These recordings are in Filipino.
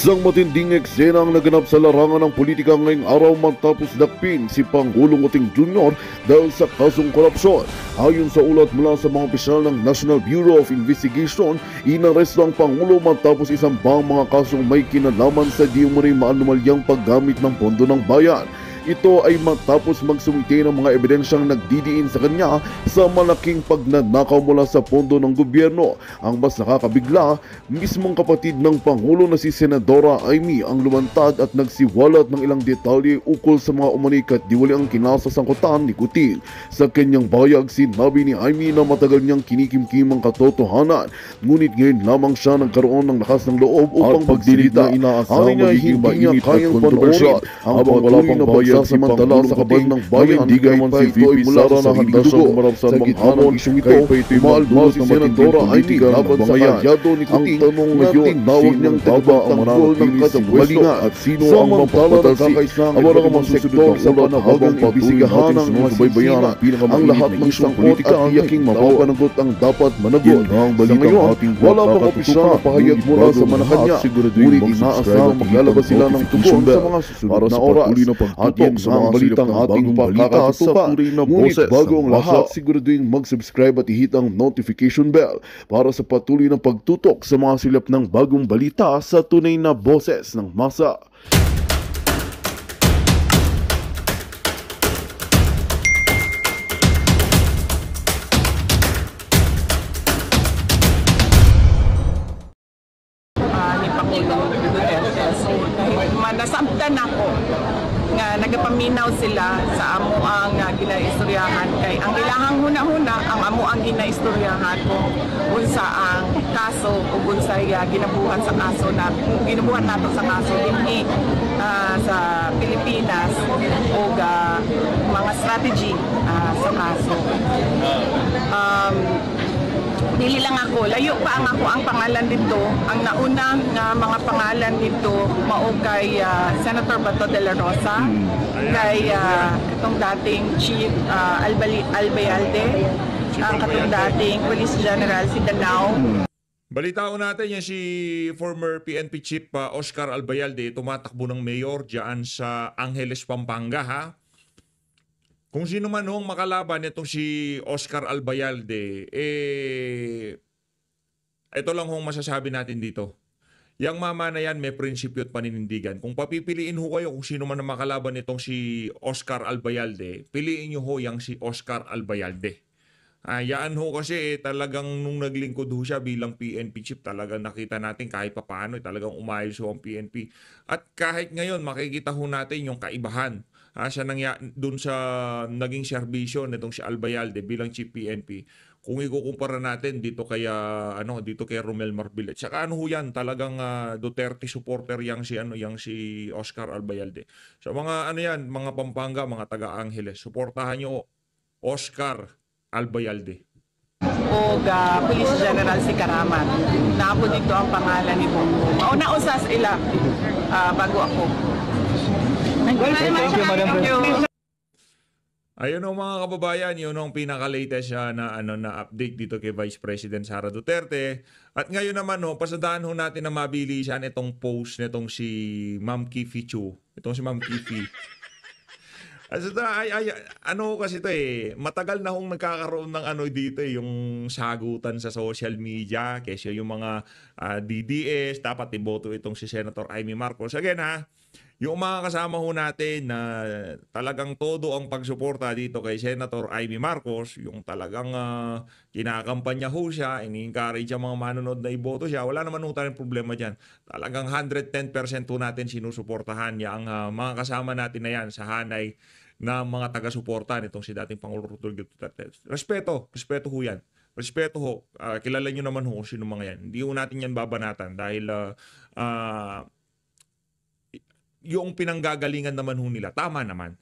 Isang matinding eksena ang naganap sa larangan ng politika ngayong araw matapos dakpin si Pangulong Oting Jr. dahil sa kasong korupsyon. Ayon sa ulat mula sa mga opisyal ng National Bureau of Investigation, inaresto ang Pangulo matapos isang bang mga kasong may kinalaman sa di umano'y maanumalyang paggamit ng pondo ng bayan. Ito ay matapos magsumite ng mga ebidensyang nagdidiin sa kanya sa malaking pagnanakaw mula sa pondo ng gobyerno. Ang mas nakakabigla, mismong kapatid ng Pangulo na si Senadora Amy ang lumantad at nagsiwalat ng ilang detalye ukol sa mga umano'y katdiwaliang kinasasangkutan ni Kuting. Sa kanyang bayag, sinabi ni Amy na matagal niyang kinikimkim ang katotohanan, ngunit ngayon lamang siya nagkaroon ng lakas ng loob upang magsilita. Ani niya hindi niya kayang panoorin ang patuloy na pagsasamantala sa kaban ng bayan. Hindi naman si VP Sara na handa siyang umarap sa hamon kay Maaldo si Senadora Amy laban sa kalyado ni Kuting. Ang tanong ngayon, tinawag niyang tagapagtanggol ng katiwalian at sino ang mapapatalsi ang mga sektor sa panawagang imbisigahan ng mga subaybayan. Ang lahat ng sangkot at iyaking mapapanagot ang dapat managot. Sa ngayon, wala pang opisyal na pahayag mula sa Malacanang, ngunit inaasahang maglalabas sila ng tugon sa mga susunod na oras. At yan sa mga balitang ating pakakatupa. Ngunit bago ang lahat, siguraduhin mag-subscribe at ihit ang notification bell para sa patuloy na pagtutok sa mga silap ng bagong balita sa tunay na boses ng masa. Ni Pangulong Duterte. So, nasabtan ako nga nagapaminaw sila sa amo ang ginaistoryahan kay ang ilahang huna-huna ang amo ang ginaistoryahan kung unsa ang kaso o unsa ginabuhat sa kaso na ginabuhat nato sa kaso dinhi sa Pilipinas o mga strategy sa kaso. Dili lang ako, layo pa ang pangalan dito. Ang nauna nga mga pangalan dito mao kay Senator Bato de la Rosa, kay itong dating Chief Albayalde, ang katong dating Police General si Danao. Balitaan natin yan si former PNP Chief Oscar Albayalde, tumatakbo ng mayor dyan sa Angeles, Pampanga ha. Kung sino man hong makalaban itong si Oscar Albayalde, ito lang hong masasabi natin dito. Yang mama na yan may prinsipyo at paninindigan. Kung papipiliin ho kayo kung sino man ang makalaban itong si Oscar Albayalde, piliin nyo ho yang si Oscar Albayalde. Yaan ho kasi talagang nung naglingkod ho siya bilang PNP chief, talagang nakita natin kahit papaano, talagang umayos ho ang PNP. At kahit ngayon makikita ho natin yung kaibahan. Siya dun sa naging serbisyo nitong si Albayalde bilang chief PNP. Kung ikukumpara natin dito kay Romel Marbil. Tsaka ano ho yan, talagang Duterte supporter yang si Oscar Albayalde. So mga mga Pampanga, mga taga Angeles, suportahan niyo Oscar Albayalde. O Police General si Karaman. Napo dito ang pangalan ni Bongo. Mauna usas ila bago ako. Thank you, Madam President. Ayun o mga kababayan, yun ang pinaka-latest na update dito kay Vice President Sara Duterte. At ngayon naman pasadaan ho natin na mabilisan itong post nitong si Ma'am Kifi Chu. Itong si Ma'am Kifi. Kasi ito matagal na hong nagkakaroon ng dito yung sagutan sa social media kasi yung mga DDS dapat iboto itong si Senator Amy Marcos. Again yung mga kasama ho natin na talagang todo ang pagsuporta dito kay Senator Amy Marcos, yung talagang kinakampanya ho siya, ini-encourage ang mga manonood na iboto siya, wala naman ho tayong problema dyan. Talagang 110% ho natin sinusuportahan niya ang mga kasama natin na yan sa hanay na mga taga-suporta nitong si dating Pangulong Rodrigo Duterte. Respeto ho yan. Respeto ho. Kilala nyo naman ho kung sino mga yan. Hindi ho natin yan babanatan dahil yung pinanggagalingan naman ho nila, tama naman.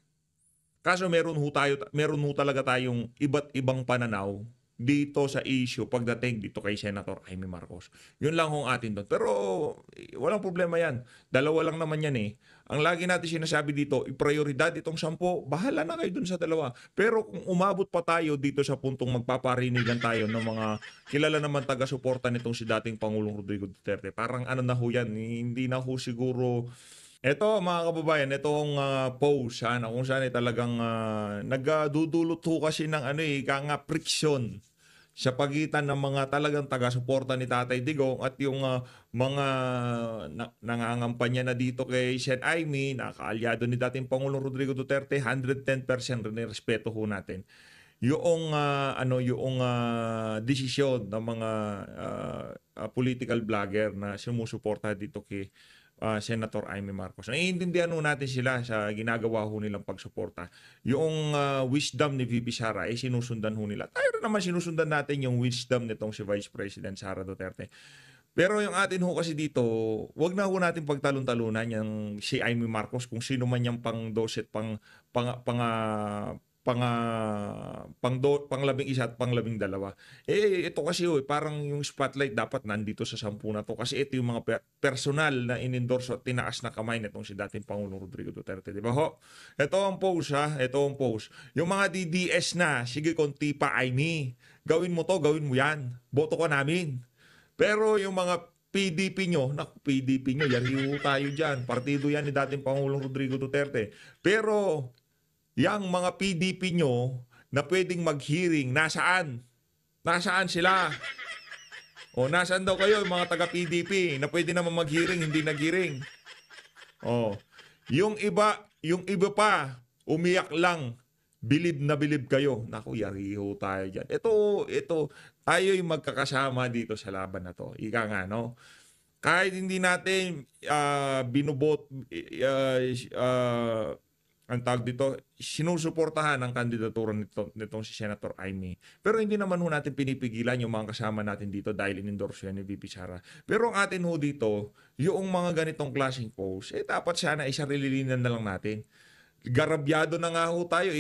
Kaso meron ho talaga tayong iba't ibang pananaw dito sa issue pagdating dito kay Senator Amy Marcos. Yun lang hong atin doon. Pero walang problema yan. Dalawa lang naman yan eh. Ang lagi natin sinasabi dito, i-prioridad itong 10, bahala na kayo dun sa dalawa. Pero kung umabot pa tayo dito sa puntong magpaparinigan tayo ng mga kilala naman taga-suporta nitong si dating Pangulong Rodrigo Duterte, parang ano na ho yan, hindi na ho siguro. Ito mga kababayan, itong post na kung saan talagang nagdudulot ho kasi ng friction sa pagitan ng mga talagang taga-suporta ni Tatay Digong at yung mga nangangampanya na dito kay Sen Amy, na kaalyado ni dating Pangulong Rodrigo Duterte, 110% respeto ho natin. Yung desisyon ng mga political vlogger na sumusuporta dito kay Senator Amy Marcos. Naiintindihan ho natin sila sa ginagawa ho nilang pagsuporta. Yung wisdom ni VP Sara ay sinusundan ho nila. Tayo rin naman sinusundan natin yung wisdom nitong si Vice President Sara Duterte. Pero yung atin ho kasi dito, wag na ho natin pagtalon-talunan yung si Amy Marcos kung sino man yung pang-12 pang-11 at pang-12. Ito kasi parang yung spotlight dapat nandito sa 10 na to kasi ito yung mga personal na inendorso at tinaas na kamay nitong si dating Pangulong Rodrigo Duterte, di ba ho? Ito ang post ito ang post. Yung mga DDS na, sige konti pa Amy, gawin mo to, gawin mo yan, boto ka namin. Pero yung mga PDP nyo, yari tayo dyan, partido yan ni dating Pangulong Rodrigo Duterte. Pero yang mga PDP nyo na pwedeng mag-hearing, nasaan? Nasaan sila? O, nasaan daw kayo, mga taga-PDP, na pwede naman mag-hearing, hindi nag-hearing? O, yung iba pa, umiyak lang, bilib na bilib kayo. Naku, yariho tayo dyan. Ito, tayo'y magkakasama dito sa laban na to. Ika nga, no? Kahit hindi natin ang tawag dito, sinusuportahan ang kandidatura nitong si Senator Amy. Pero hindi naman ho natin pinipigilan yung mga kasama natin dito dahil in-endorse yan ni VP Sara. Pero ang atin ho dito, yung mga ganitong klaseng post, dapat sana isarililinan na lang natin. Garabyado na nga ho tayo,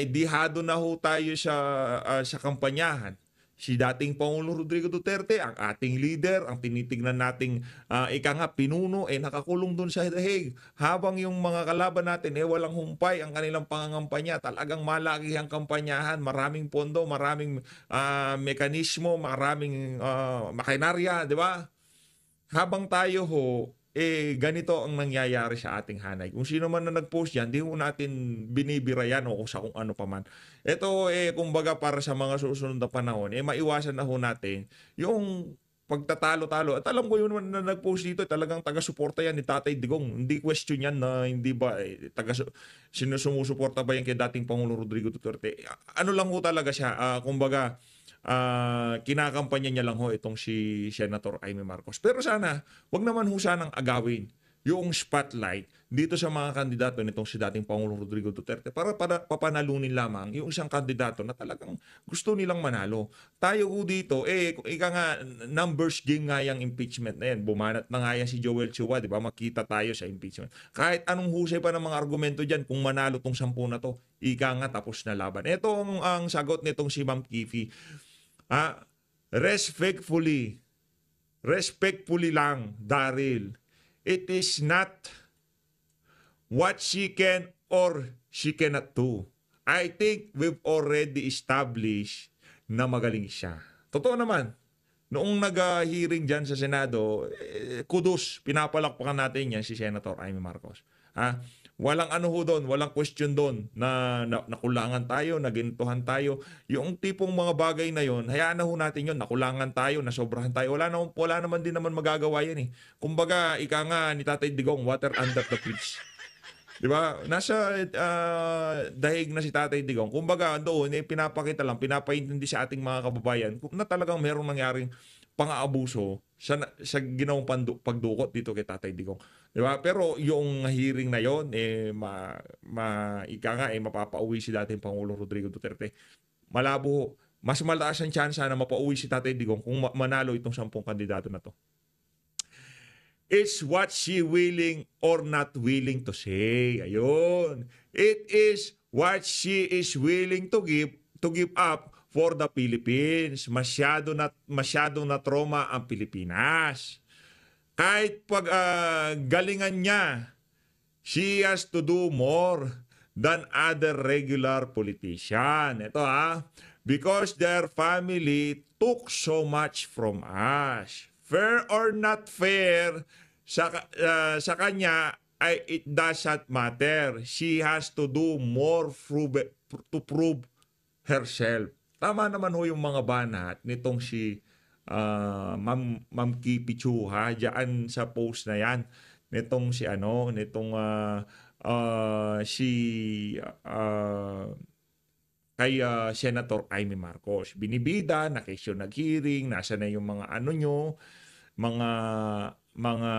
dihado na ho tayo sa kampanyahan. Si dating Pangulong Rodrigo Duterte, ang ating leader, ang tinitignan nating pinuno, nakakulong dun sa dahig. Habang yung mga kalaban natin, walang humpay ang kanilang pangangampanya. Talagang malaki ang kampanyahan, maraming pondo, maraming mekanismo, maraming makinarya, di ba? Habang tayo ho, ganito ang nangyayari sa ating hanay. Kung sino man na nag-post yan, di ho natin binibira yan o kung ano pa man. Ito, kumbaga para sa mga susunod na panahon, maiwasan na ho natin yung pagtatalo-talo. At alam ko yun na nag-post dito, talagang taga-suporta yan ni Tatay Digong. Hindi question yan na hindi ba, sinusumusuporta ba yan kay dating Pangulong Rodrigo Duterte. Ano lang ho talaga siya, kumbaga, kinakampanya niya lang ho itong si Senator Amy Marcos. Pero sana, wag naman ho sanang agawin yung spotlight dito sa mga kandidato nitong si dating Pangulong Rodrigo Duterte para papanalunin lamang yung isang kandidato na talagang gusto nilang manalo. Tayo ho dito, numbers game nga yung impeachment na yan. Bumanat na nga yan si Joel Chua, di ba? Makita tayo sa impeachment. Kahit anong husay pa ng mga argumento dyan, kung manalo tong 10 na to, tapos na laban. Ito ang sagot nitong si Ma'am Kifi. Respectfully lang, Daryl. It is not what she can or she cannot do. I think we've already established na magaling siya. Totoo naman. Noong nag-hearing dyan sa Senado, kudos, pinapalakpakan natin yan si Senator Amy Marcos. Walang ano ho doon, walang question doon na nakulangan tayo, nagintuhan tayo. Yung tipong mga bagay na yon, hayaan na ho natin yon, nakulangan tayo, nasobrahan tayo. Wala naman din naman magagawa yan eh. Kumbaga, ni Tatay Digong, water under the bridge. Di ba? Nasa dahig na si Tatay Digong. Kumbaga, doon, pinapakita lang, pinapaintindi sa ating mga kababayan na talagang merong nangyaring pang-aabuso sa ginawang pagdukot dito kay Tatay Digong. Diba? Pero yung hearing na yon, mapapauwi si dating Pangulong Rodrigo Duterte. Malabo, mas malakas ang tsansa na mapauwi si Tatay Digong kung manalo itong 10 kandidato na to. It's what she willing or not willing to say. Ayun. It is what she is willing to give up for the Philippines. Masyado na trauma ang Pilipinas. Kahit pag galingan niya, she has to do more than other regular politician. Ito because their family took so much from us. Fair or not fair, sa kanya, it doesn't matter. She has to do more to prove herself. Tama naman ho yung mga banat nitong si Ma'am Kipi Chu diyan sa post na yan nitong si kay Senator Amy Marcos. Binibida na kesyo nag-hearing, nasa na yung mga mga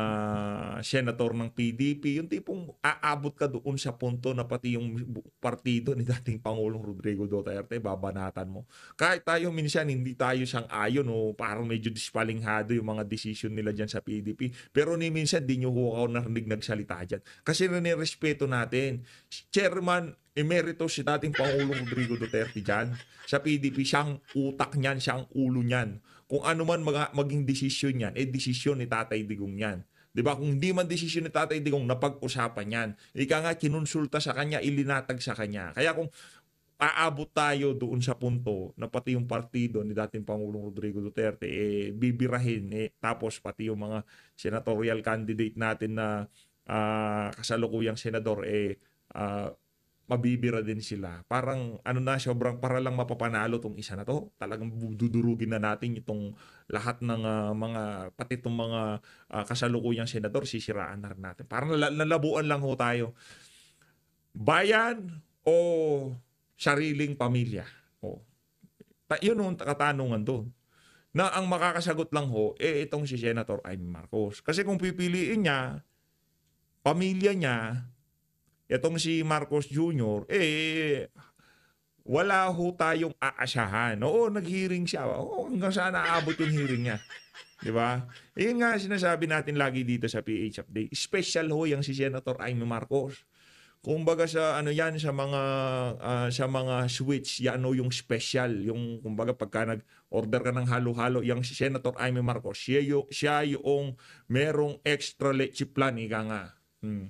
senator ng PDP, yung tipong aabot ka doon sa punto na pati yung partido ni dating Pangulong Rodrigo Duterte, babanatan mo. Kahit tayo minsan hindi tayo sang-ayon o parang medyo dispalinghado yung mga decision nila dyan sa PDP. Pero ni minsan di nyo ako narinig nagsalita dyan. Kasi respeto natin. Chairman Emeritus si dating Pangulong Rodrigo Duterte dyan. Sa PDP, siyang utak niyan, siyang ulo niyan. Kung ano man maging desisyon niyan, desisyon ni Tatay Digong yan. Diba? Kung hindi man desisyon ni Tatay Digong, napag-usapan yan. Ika nga, kinonsulta sa kanya, ilinatag sa kanya. Kaya kung aabot tayo doon sa punto na pati yung partido ni dating Pangulong Rodrigo Duterte, bibirahin, tapos pati yung mga senatorial candidate natin na kasalukuyang senador, mabibira din sila. Parang sobrang para lang mapapanalo tong isa na to. Talagang dudurugin na natin itong lahat ng pati itong mga kasalukuyang senador, sisiraan na rin natin. Parang nalabuan lang ho tayo. Bayan o sariling pamilya? Yun ang katanungan doon. Na ang makakasagot lang ho, itong si Senator Amy Marcos. Kasi kung pipiliin niya, pamilya niya, itong si Marcos Jr., wala ho tayong aasahan. Oo, nag-hearing siya. Oo, hanggang saan naabot yung hearing niya. Di ba? Yun nga sinasabi natin lagi dito sa PH Update. Special ho yung si Senator Amy Marcos. Kumbaga sa sa mga switch, yan ho yung special. Yung kumbaga pagka nag-order ka ng halo-halo, yung si Senator Amy Marcos, siya yung merong extra leche plan, ika nga.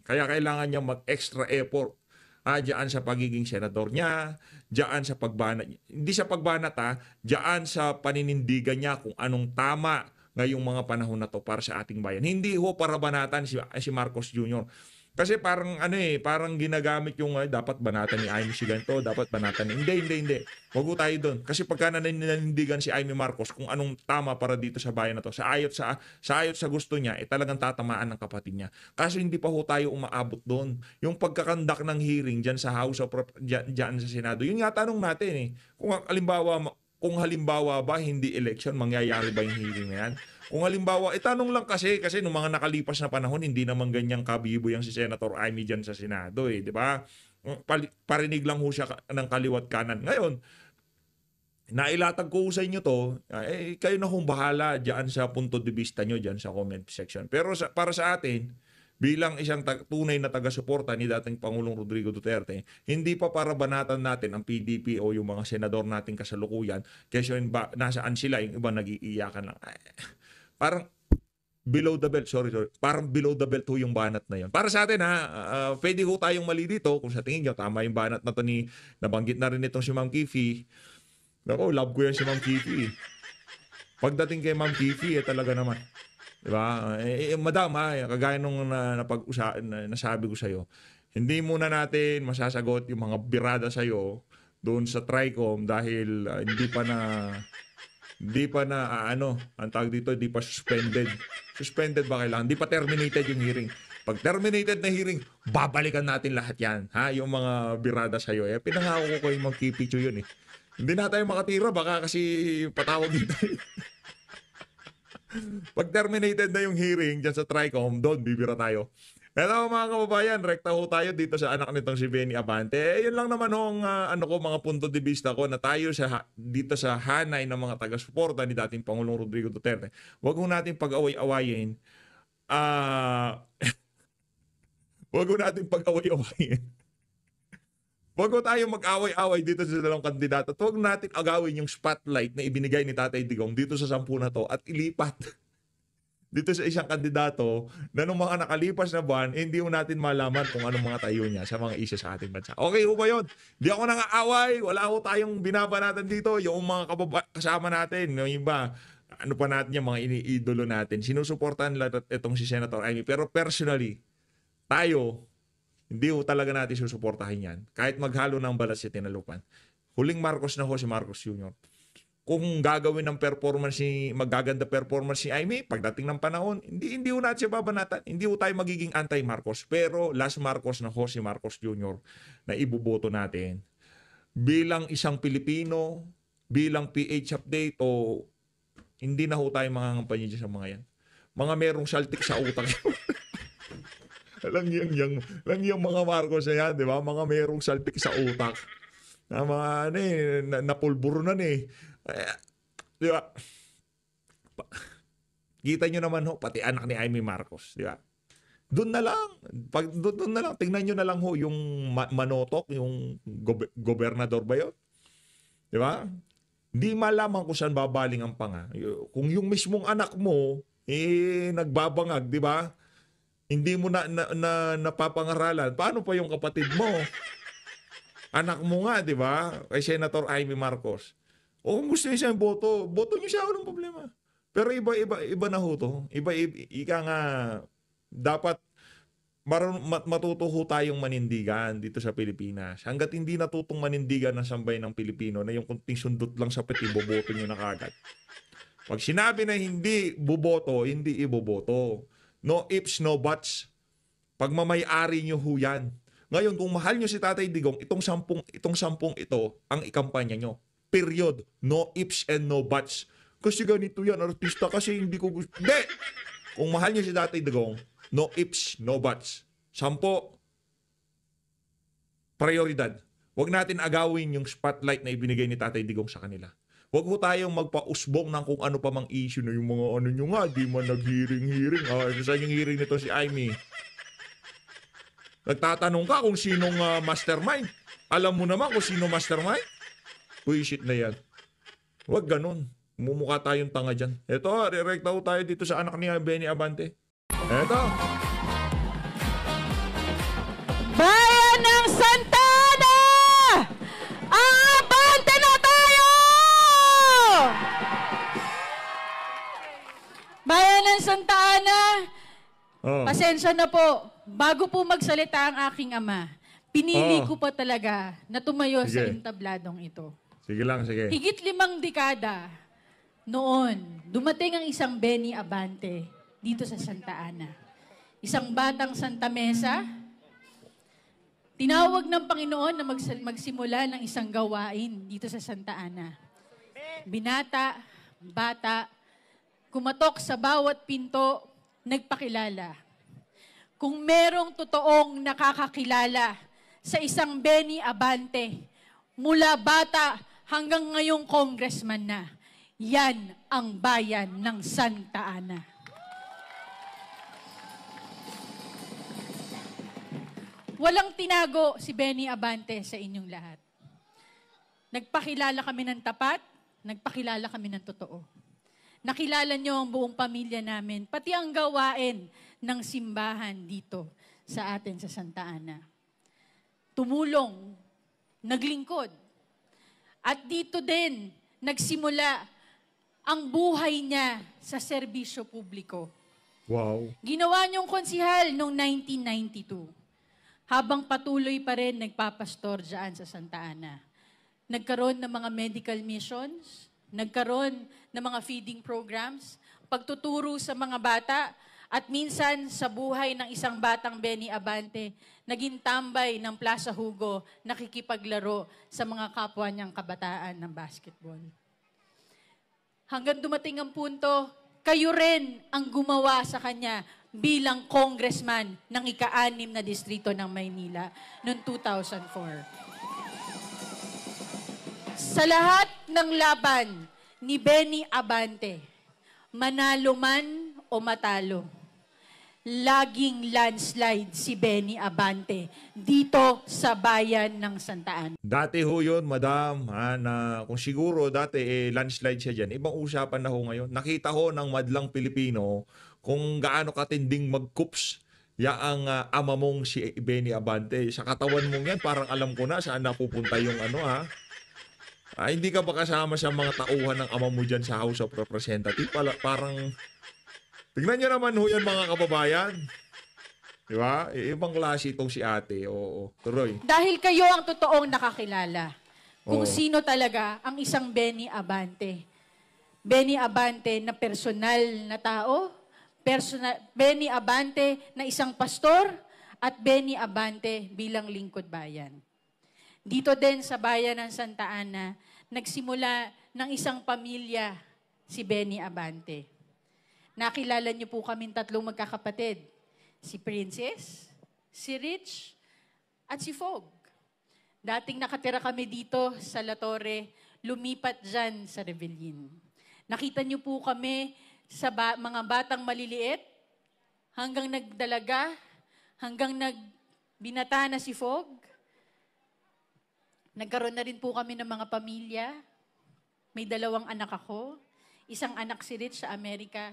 Kaya kailangan niya mag-extra effort diyan sa pagiging senador niya, diyan sa pagbanat, hindi sa pagbanat diyan sa paninindigan niya kung anong tama ngayong mga panahon na to para sa ating bayan. Hindi ho para banatan si Marcos Jr. Kasi parang parang ginagamit yung dapat banatan ni Amy si ganito, dapat banatan ni hindi. Wag ho tayo doon. Kasi pagka naninindigan si Amy Marcos kung anong tama para dito sa bayan na to, sa ayot sa gusto niya, talagang tatamaan ng kapatid niya. Kaso hindi pa ho tayo umaabot doon. Yung pagkakandak ng hearing diyan sa House of diyan sa Senado. Yun nga tanong natin kung halimbawa ba hindi election, mangyayari ba yung hearing na yan? Kung halimbawa, tanong lang kasi nung mga nakalipas na panahon, hindi naman ganyang kabibo yung si Senator Amy dyan sa Senado di ba? Parinig lang ho siya ng kaliwat kanan. Ngayon, nailatag ko sa inyo to, kayo na kung bahala dyan sa punto de vista nyo dyan sa comment section. Pero para sa atin, bilang isang tunay na taga-suporta ni dating Pangulong Rodrigo Duterte, hindi pa para banatan natin ang PDP o yung mga senador nating kasalukuyan, kasi nasaan sila, yung iba nag-iiyakan lang. Parang below the belt, sorry. Parang below the belt ho yung banat na yun. Para sa atin pwede ho tayong mali dito kung sa tingin nyo, tama yung banat na to nabanggit na rin itong si Ma'am Kifi. Naku, love ko yan si Ma'am Kifi. Pagdating kay Ma'am Kifi, talaga naman. Diba? Madam, kagaya nung nasabi ko sa'yo, hindi muna natin masasagot yung mga birada sa'yo doon sa TRICOM dahil hindi pa na ang tawag dito, hindi pa suspended. Suspended ba kailangan? Hindi pa terminated yung hearing. Pag terminated na hearing, babalikan natin lahat yan. Yung mga birada sa'yo. Pinangako ko kayo magkipicho yun Hindi na tayo makatira, baka kasi patawag dito. Pag terminated na yung hearing dyan sa TRICOM, doon bibira tayo. Pero mga kababayan, rekta ho tayo dito sa anak nitong si Benny Abante. Yun lang naman mga punto de vista ko na tayo dito sa hanay ng mga taga-suporta ni dating Pangulong Rodrigo Duterte. Huwag ho natin pag-away-awayin. Huwag ho natin pag-away-awayin. Huwag ko tayo mag-away-away dito sa dalawang kandidato. At huwag natin agawin yung spotlight na ibinigay ni Tatay Digong dito sa 10 na to at ilipat dito sa isang kandidato na nung mga nakalipas na buwan, hindi mo natin malaman kung anong mga tayo niya sa mga isyu sa ating bansa. Okay ho ba yun? Hindi ako nang-aaway. Wala ho tayong binabanatan dito. Yung mga kasama natin, yung iba, ano pa natin yung mga iniidolo natin. Sinusuportahan lang itong si Senator Amy. Pero personally, tayo, hindi ho talaga natin susuportahin yan. Kahit maghalo ng balat si Tinalupan. Huling Marcos na ho si Marcos Jr. Kung gagawin ng performance magaganda performance si Amy, pagdating ng panahon, hindi ho natin siya babanatan. Hindi ho tayo magiging anti-Marcos. Pero last Marcos na ho si Marcos Jr. na ibuboto natin. Bilang isang Pilipino, bilang PH update, o hindi na ho tayo mangangampanya sa mga yan. Mga merong saltik sa utak. lang yung mga Marcos na yan, di ba? Mga merong saltik sa utak. Na mga napulburo na di ba? Kita nyo naman ho, pati anak ni Amy Marcos, di ba? Doon na lang, tingnan nyo na lang ho yung Manotok, yung gobernador ba yun? Di ba? Hindi malaman kung saan babaling ang panga. Kung yung mismong anak mo, nagbabangag, di ba? Hindi mo napapangaralan. Paano pa yung kapatid mo? Anak mo nga, di ba? Kay Senator Amy Marcos. O kung gusto niya siyang boto niyo siya, walang problema. Pero iba na ho to. Ika nga, dapat matuto ho tayong manindigan dito sa Pilipinas. Hanggat hindi natutong manindigan ng sambayan ng Pilipino na yung kunting sundot lang sa peti, boboto nyo na kagad. Pag sinabi na hindi buboto, hindi iboboto. No ifs, no buts. Pagmamay-ari nyo ho yan. Ngayon, kung mahal nyo si Tatay Digong, itong sampung ito, ang ikampanya nyo. Period. No ifs and no buts. Kasi ganito yan, artista, kasi hindi ko gusto. Hindi! Kung mahal nyo si Tatay Digong, no ifs, no buts. 10, prioridad. Huwag natin agawin yung spotlight na ibinigay ni Tatay Digong sa kanila. Huwag ho tayong magpausbong ng kung ano pa mang issue na yung mga ano nyo nga, di man nag-hearing. Saan yung hearing nito si Amy? Nagtatanong ka kung sinong mastermind. Alam mo naman kung sino mastermind? Bullshit na yan. Huwag ganun. Mumukha tayong tanga dyan. Ito, re-recta ho tayo dito sa anak ni Benny Abante. Ito. Bayan ng Santa Ana! Abante na tayo! Bayan ng Santa Ana, pasensya na po. Bago po magsalita ang aking ama, pinili ko pa talaga na tumayo sa entabladong ito. Sige lang, sige. Higit 5 dekada noon, dumating ang isang Benny Abante dito sa Santa Ana. Isang batang Santa Mesa, tinawag ng Panginoon na magsimula ng isang gawain dito sa Santa Ana. Binata, bata, kumatok sa bawat pinto, nagpakilala. Kung merong totoong nakakakilala sa isang Benny Abante, mula bata hanggang ngayong congressman na, yan ang bayan ng Santa Ana. Walang tinago si Benny Abante sa inyong lahat. Nagpakilala kami ng tapat, nagpakilala kami ng totoo. Nakilala niyo ang buong pamilya namin, pati ang gawain ng simbahan dito sa atin sa Santa Ana. Tumulong, naglingkod. At dito din, nagsimula ang buhay niya sa serbisyo publiko. Wow. Ginawa niyong konsihal noong 1992. Habang patuloy pa rin nagpapastor dyan sa Santa Ana. Nagkaroon ng mga medical missions, nagkaroon ng mga feeding programs, pagtuturo sa mga bata, at minsan sa buhay ng isang batang Benny Abante, naging tambay ng Plaza Hugo, nakikipaglaro sa mga kapwa niyang kabataan ng basketball. Hanggang dumating ang punto, kayo rin ang gumawa sa kanya bilang congressman ng ika-6 na distrito ng Maynila noong 2004. Sa lahat ng laban ni Benny Abante, manalo man o matalo, laging landslide si Benny Abante dito sa bayan ng Santa Ana. Dati ho yun, madam, na kung siguro dati landslide siya dyan, ibang usapan na ho ngayon. Nakita ho ng madlang Pilipino kung gaano katinding magkups ang ama mong si Benny Abante. Sa katawan mong yan, parang alam ko na saan napupunta yung hindi ka ba kasama sa mga tauhan ng ama mo dyan sa House of Representatives? Parang, tignan nyo naman ho yan mga kababayan. Di ba? Ibang klase itong si ate. Oo, tuloy. Dahil kayo ang totoong nakakilala kung Oo. sino talaga ang isang Benny Abante. Benny Abante na personal na tao, Benny Abante na isang pastor, at Benny Abante bilang lingkod bayan. Dito din sa bayan ng Santa Ana, nagsimula ng isang pamilya si Benny Abante. Nakilala niyo po kaming tatlong magkakapatid. Si Princess, si Rich, at si Fog. Dating nakatira kami dito sa La Torre, lumipat dyan sa Rebellin. Nakita niyo po kami sa mga batang maliliit, hanggang nagdalaga, hanggang nagbinata na si Fog. Nagkaroon na rin po kami ng mga pamilya. May 2 anak ako. Isang anak si Rich sa Amerika.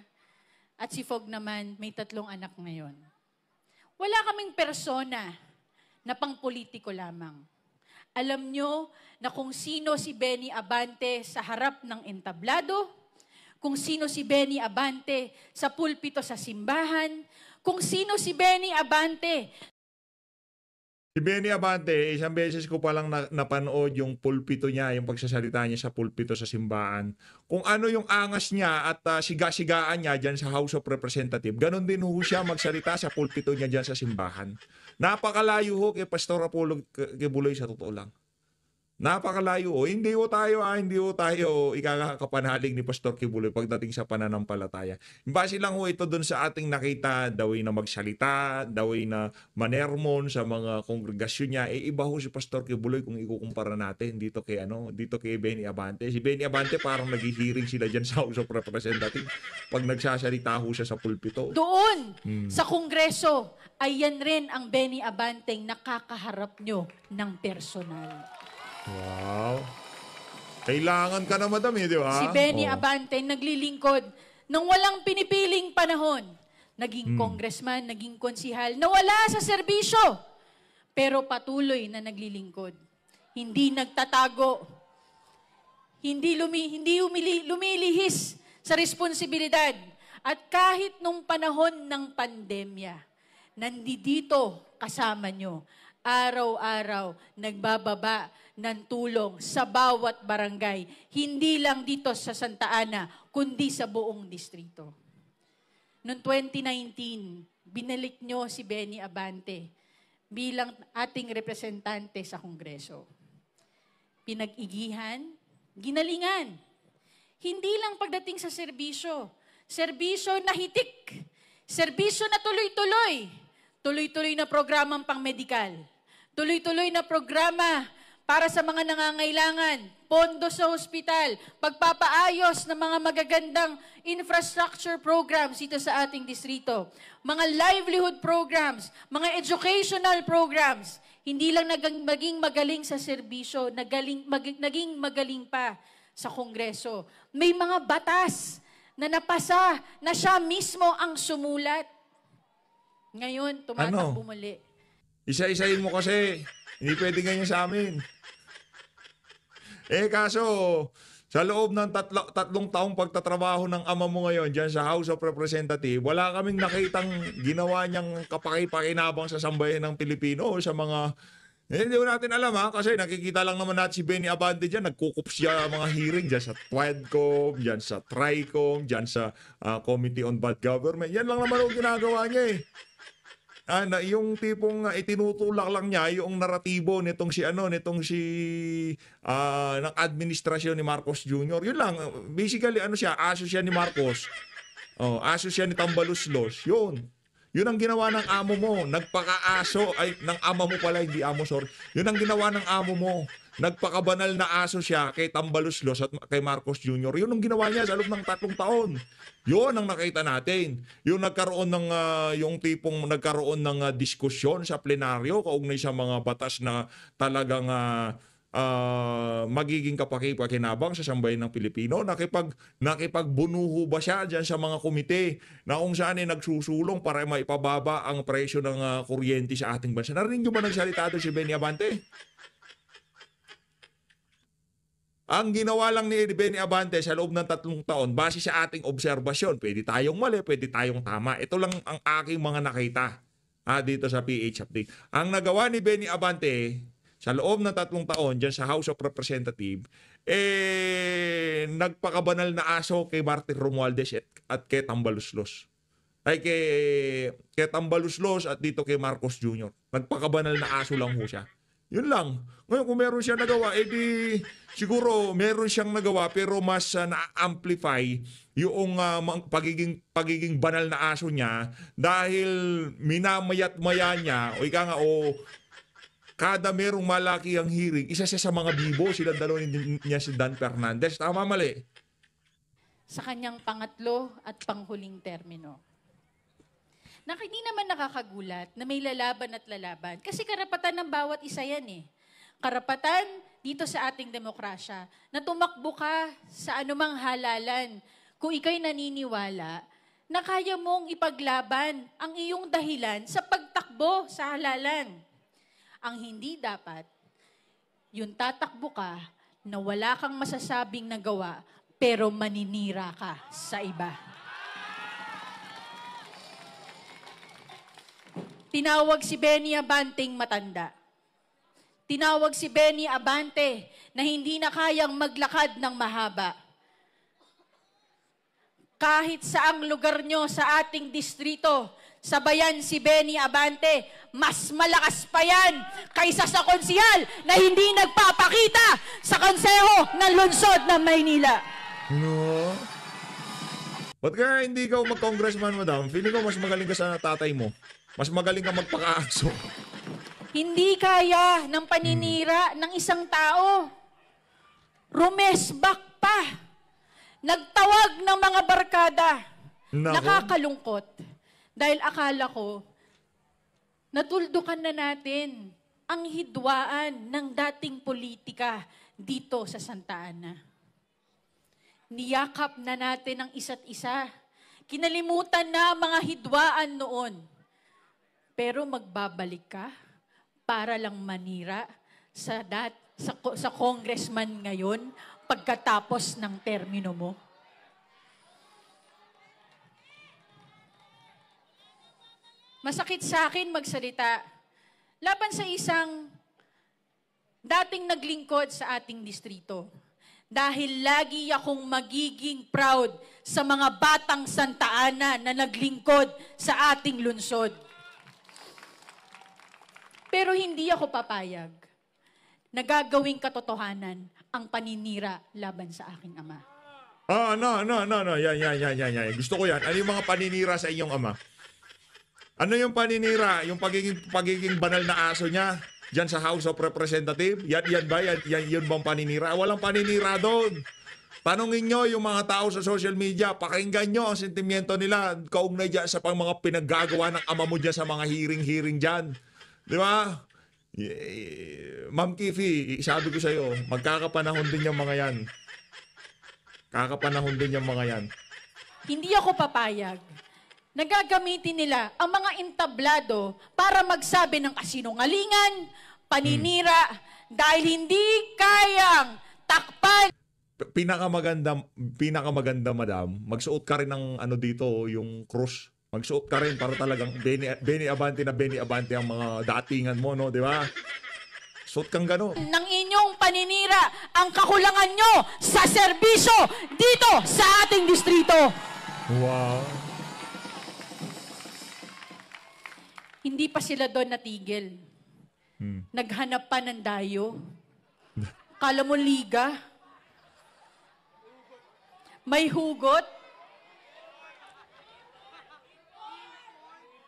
At si Fog naman, may 3 anak ngayon. Wala kaming persona na pang-politiko lamang. Alam nyo na kung sino si Benny Abante sa harap ng entablado, kung sino si Benny Abante sa pulpito sa simbahan, kung sino si Benny Abante. Si Benny Abante, isang beses ko palang napanood yung pulpito niya, yung pagsasalita niya sa pulpito sa simbahan. Kung ano yung angas niya at siga-sigaan niya dyan sa House of Representatives, ganun din ho siya magsalita sa pulpito niya dyan sa simbahan. Napakalayo ho kay Pastor Apollo Kibuloy sa totoo lang. Napakalayo ho. Hindi ho tayo ikakapanalig ni Pastor Kibuloy pagdating sa pananampalataya. Base lang ho ito dun sa ating nakita, daway na magsalita, daway na manermon sa mga kongregasyon niya. Iba ho si Pastor Kibuloy kung ikukumpara natin dito kay Benny Abante. Si Benny Abante parang naghihiring sila dyan sa House of Representatives pag nagsasalita ho siya sa pulpito. Doon, sa Kongreso, ay yan rin ang Benny Abanteng nakakaharap nyo ng personal. Wow. Kailangan ka na, madam, di ba? Si Benny Abante naglilingkod nang walang pinipiling panahon. Naging congressman, naging konsihal, nawala sa serbisyo. Pero patuloy na naglilingkod. Hindi nagtatago. Hindi lumilihis sa responsibilidad. At kahit nung panahon ng pandemya, nandito kasama nyo. Araw-araw nagbababa ng tulong sa bawat barangay. Hindi lang dito sa Santa Ana, kundi sa buong distrito. Noong 2019, binalik nyo si Benny Abante bilang ating representante sa Kongreso. Pinag-igihan, ginalingan. Hindi lang pagdating sa serbisyo. Serbisyo na hitik. Serbisyo na tuloy-tuloy. Tuloy-tuloy na programang pang-medikal. Tuloy-tuloy na programa para sa mga nangangailangan, pondo sa ospital, pagpapaayos ng mga magagandang infrastructure programs dito sa ating distrito, mga livelihood programs, mga educational programs. Hindi lang maging magaling sa serbisyo, naging magaling pa sa Kongreso. May mga batas na napasa na siya mismo ang sumulat. Ngayon, tumatakbo muli. Isa-isahin mo kasi. Hindi pwede ganyan sa amin. Kaso, sa loob ng 3 taong pagtatrabaho ng ama mo ngayon dyan sa House of Representatives, wala kaming nakitang ginawa niyang kapaki-pakinabang sa sambayan ng Pilipino o sa mga... hindi ko natin alam kasi nakikita lang naman natin si Benny Abante dyan, nagkukup siya mga hearing dyan sa TWEDCOM, dyan sa TRICOM, dyan sa Committee on Bad Government. Yan lang naman ang ginagawa niya yung tipong itinutulak lang niya yung naratibo nitong ng administrasyon ni Marcos Jr. Yun lang. Basically, aso siya ni Marcos. Aso siya ni Tambaluslos. Yun ang ginawa ng amo mo. Nagpaka-aso. Ng ama mo pala, hindi amo, sorry. Yun ang ginawa ng amo mo. Nagpakabanal na aso siya kay Tambaluslos at kay Marcos Jr. Yun ang ginawa niya sa loob ng 3 taon. Yun ang nakita natin. Yung nagkaroon ng yung tipong nagkaroon ng diskusyon sa plenaryo kaugnay sa mga batas na talagang magiging kapakipakinabang sa sambayan ng Pilipino. Nakipagbunuho ba siya dyan sa mga komite na kung saan ay nagsusulong para maipababa ang presyo ng kuryente sa ating bansa? Narinig nyo ba nagsalita doon si Benny Abante? Ang ginawa lang ni Benny Abante sa loob ng 3 taon, base sa ating obserbasyon, pwede tayong mali, pwede tayong tama. Ito lang ang aking mga nakita dito sa PH Update. Ang nagawa ni Benny Abante sa loob ng 3 taon dyan sa House of Representatives, nagpakabanal na aso kay Martin Romualdez at kay Tambaluslos. Ay kay Tambaluslos at dito kay Marcos Jr. Nagpakabanal na aso lang ho siya. Yun lang. Ngayon kung meron siya nagawa, edi siguro meron siyang nagawa pero mas na-amplify yung pagiging banal na aso niya dahil minamayat-maya niya o ika nga kada merong malaki ang hearing, isa siya sa mga bibo, silang dalawa niya si Dan Fernandez. Tama mali? Sa kanyang pangatlo at panghuling termino. Hindi naman nakakagulat na may lalaban at lalaban. Kasi karapatan ng bawat isa yan eh. Karapatan dito sa ating demokrasya na tumakbo ka sa anumang halalan kung ikaw'y naniniwala na kaya mong ipaglaban ang iyong dahilan sa pagtakbo sa halalan. Ang hindi dapat, yung tatakbo ka na wala kang masasabing nagawa pero maninira ka sa iba. Tinawag si Benny Abanteng matanda. Tinawag si Benny Abante na hindi na kayang maglakad ng mahaba. Kahit saang lugar nyo sa ating distrito, sabayan si Benny Abante, mas malakas pa yan kaysa sa konsihal na hindi nagpapakita sa konseho ng lungsod ng Maynila. No? Ba't kaya hindi ka mag-congressman, madam? Feeling ko mas magaling ka sa tatay mo. Mas magaling ka magpakaaso. Hindi kaya ng paninira ng isang tao. Rumesbak pa. Nagtawag ng mga barkada. Nako. Nakakalungkot. Dahil akala ko, natuldukan na natin ang hidwaan ng dating politika dito sa Santa Ana. Niyakap na natin ang isa't isa. Kinalimutan na ang mga hidwaan noon. Pero magbabalik ka para lang manira sa congressman ngayon pagkatapos ng termino mo. Masakit sa akin magsalita laban sa isang dating naglingkod sa ating distrito. Dahil lagi akong magiging proud sa mga batang Santa Ana na naglingkod sa ating lungsod. Pero hindi ako papayag na gagawing katotohanan ang paninira laban sa aking ama. No. Yan. Gusto ko yan. Ano yung mga paninira sa inyong ama? Ano yung paninira? Yung pagiging banal na aso niya dyan sa House of Representatives? Yan ba? Yun bang paninira? Walang paninira doon. Tanungin nyo yung mga tao sa social media, pakinggan nyo ang sentimiento nila kaugnay dyan sa mga pinaggagawa ng ama mo dyan sa mga hearing dyan. Di ba? Ma'am Kifi, sabi ko sa'yo, magkakapanahon din yung mga yan. Kakapanahon din yung mga yan. Hindi ako papayag. Nagagamitin nila ang mga entablado para magsabi ng kasinungalingan, paninira, dahil hindi kayang takpan. Pinakamaganda, madam, magsuot ka rin ng dito, yung cross. Magsuot ka rin para talagang Benny Abante ang mga datingan mo, no? Di ba? Suot kang gano'n. Ng inyong paninira ang kakulangan nyo sa serbisyo dito sa ating distrito. Wow. Hindi pa sila doon natigil. Naghanap pa ng dayo. Kala mo liga? May hugot?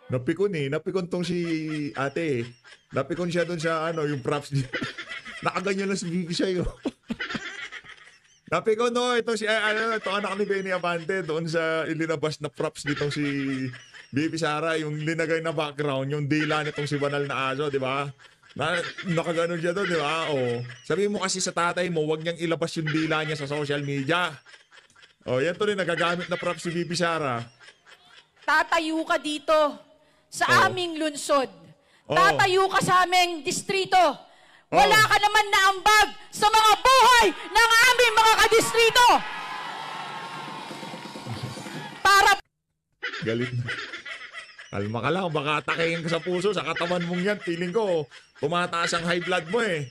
Napikon tong si ate. Napikon siya doon sa yung props niya. Nakaganyan lang si Vicky sa'yo. Napi ko, no, ito anak ni Benny Abante, doon sa ilinabas na props nitong si Bibi Sara, yung linagay na background, yung dila nitong si Banal na aso, di ba? Nakaganon siya doon, di ba? O, sabihin mo kasi sa tatay mo, huwag niyang ilabas yung dila niya sa social media. O, yan to rin, nagagamit na props si Bibi Sara. Tatayo ka dito sa aming lungsod. Tatayo ka sa aming distrito. Wala ka naman na ambag sa mga buhay ng aming mga kadistrito. Para... Galit na. Kalma ka lang, baka atakein ka sa puso, sa katawan mong yan. Feeling ko, tumataas ang high blood mo eh.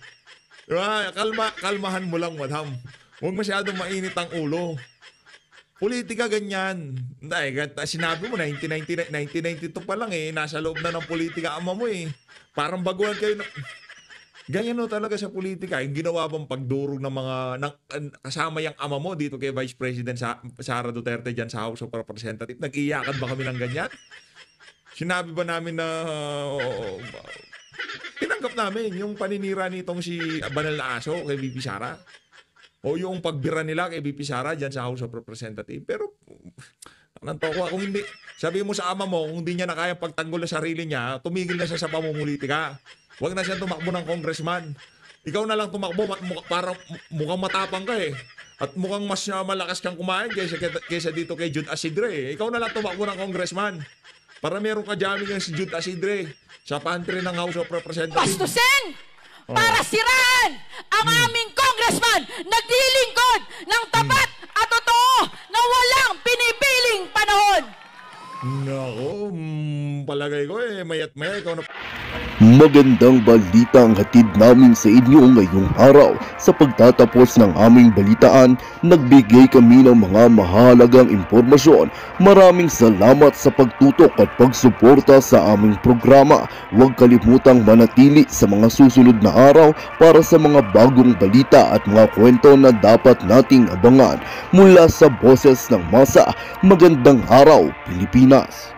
Diba? Kalmahan mo lang, madam. Huwag masyadong mainit ang ulo. Politika ganyan. Sinabi mo, 1992 pa lang eh. Nasa loob na ng politika ama mo eh. Parang baguhan kayo na... Ganyan no talaga sa politika. Yung ginawa bang pagdurog ng mga kasama yung ama mo dito kay Vice President Sara Duterte dyan sa House of Representatives. Nag-iyakan ba kami ng ganyan? Sinabi ba namin na tinanggap namin yung paninira nitong si Banal na aso kay VP Sara? O yung pagbira nila kay VP Sara dyan sa House of Representatives? Pero nanto ko, kung hindi, sabi mo sa ama mo, kung hindi niya na kayang pagtanggol na sarili niya, tumigil na siya sa pamumulitika. Huwag na siya tumakbo ng congressman. Ikaw na lang tumakbo para mukhang matapang ka eh. At mukhang mas malakas kang kumain kaysa dito kay Jude Asidre eh. Ikaw na lang tumakbo ng congressman. Para meron ka jamming ng si Jude Asidre sa pantry ng House of Representatives. Pastusin! Para siraan ang aming congressman naglilingkod ng tapat at totoo na walang pinipiling panahon. Nako, palagay ko eh, mayat-maya ikaw na... Magandang balita ang hatid namin sa inyo ngayong araw. Sa pagtatapos ng aming balitaan, nagbigay kami ng mga mahalagang impormasyon. Maraming salamat sa pagtutok at pagsuporta sa aming programa. Huwag kalimutang manatili sa mga susunod na araw para sa mga bagong balita at mga kwento na dapat nating abangan. Mula sa Boses ng Masa, magandang araw, Pilipinas!